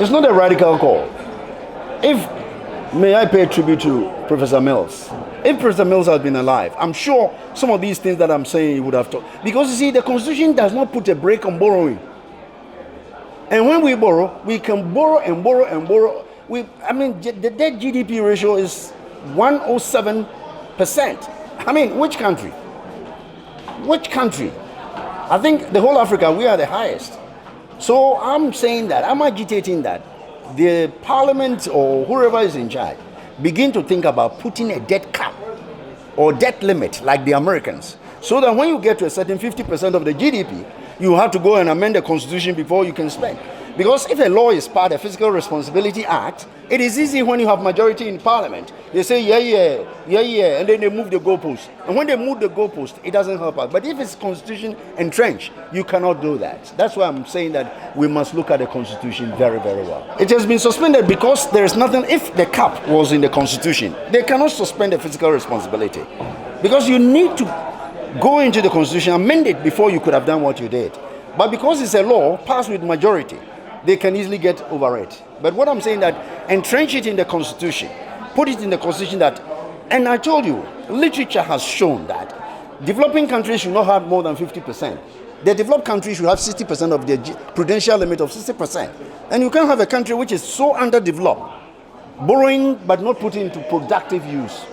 It's not a radical call. May I pay tribute to Professor Mills? If Professor Mills had been alive, I'm sure some of these things that I'm saying he would have taught. Because you see, the Constitution does not put a brake on borrowing. And when we borrow, we can borrow and borrow and borrow. The debt GDP ratio is 107%. I mean, which country? Which country? I think the whole Africa, we are the highest. So I'm saying that, I'm agitating that the parliament or whoever is in charge begin to think about putting a debt cap or debt limit like the Americans, so that when you get to a certain 50% of the GDP, you have to go and amend the constitution before you can spend. Because if a law is part of the Fiscal Responsibility Act, it is easy when you have majority in parliament. They say, yeah, and then they move the goalpost. And when they move the goalpost, it doesn't help us. But if it's constitution entrenched, you cannot do that. That's why I'm saying that we must look at the constitution very, very well. It has been suspended because there is nothing. If the cap was in the constitution, they cannot suspend the fiscal responsibility. Because you need to go into the constitution, amend it before you could have done what you did. But because it's a law passed with majority, they can easily get over it. But what I'm saying that entrench it in the constitution, put it in the constitution that, and I told you, literature has shown that developing countries should not have more than 50%. The developed countries should have 60% of their prudential limit of 60%. And you can't have a country which is so underdeveloped, borrowing but not putting into productive use.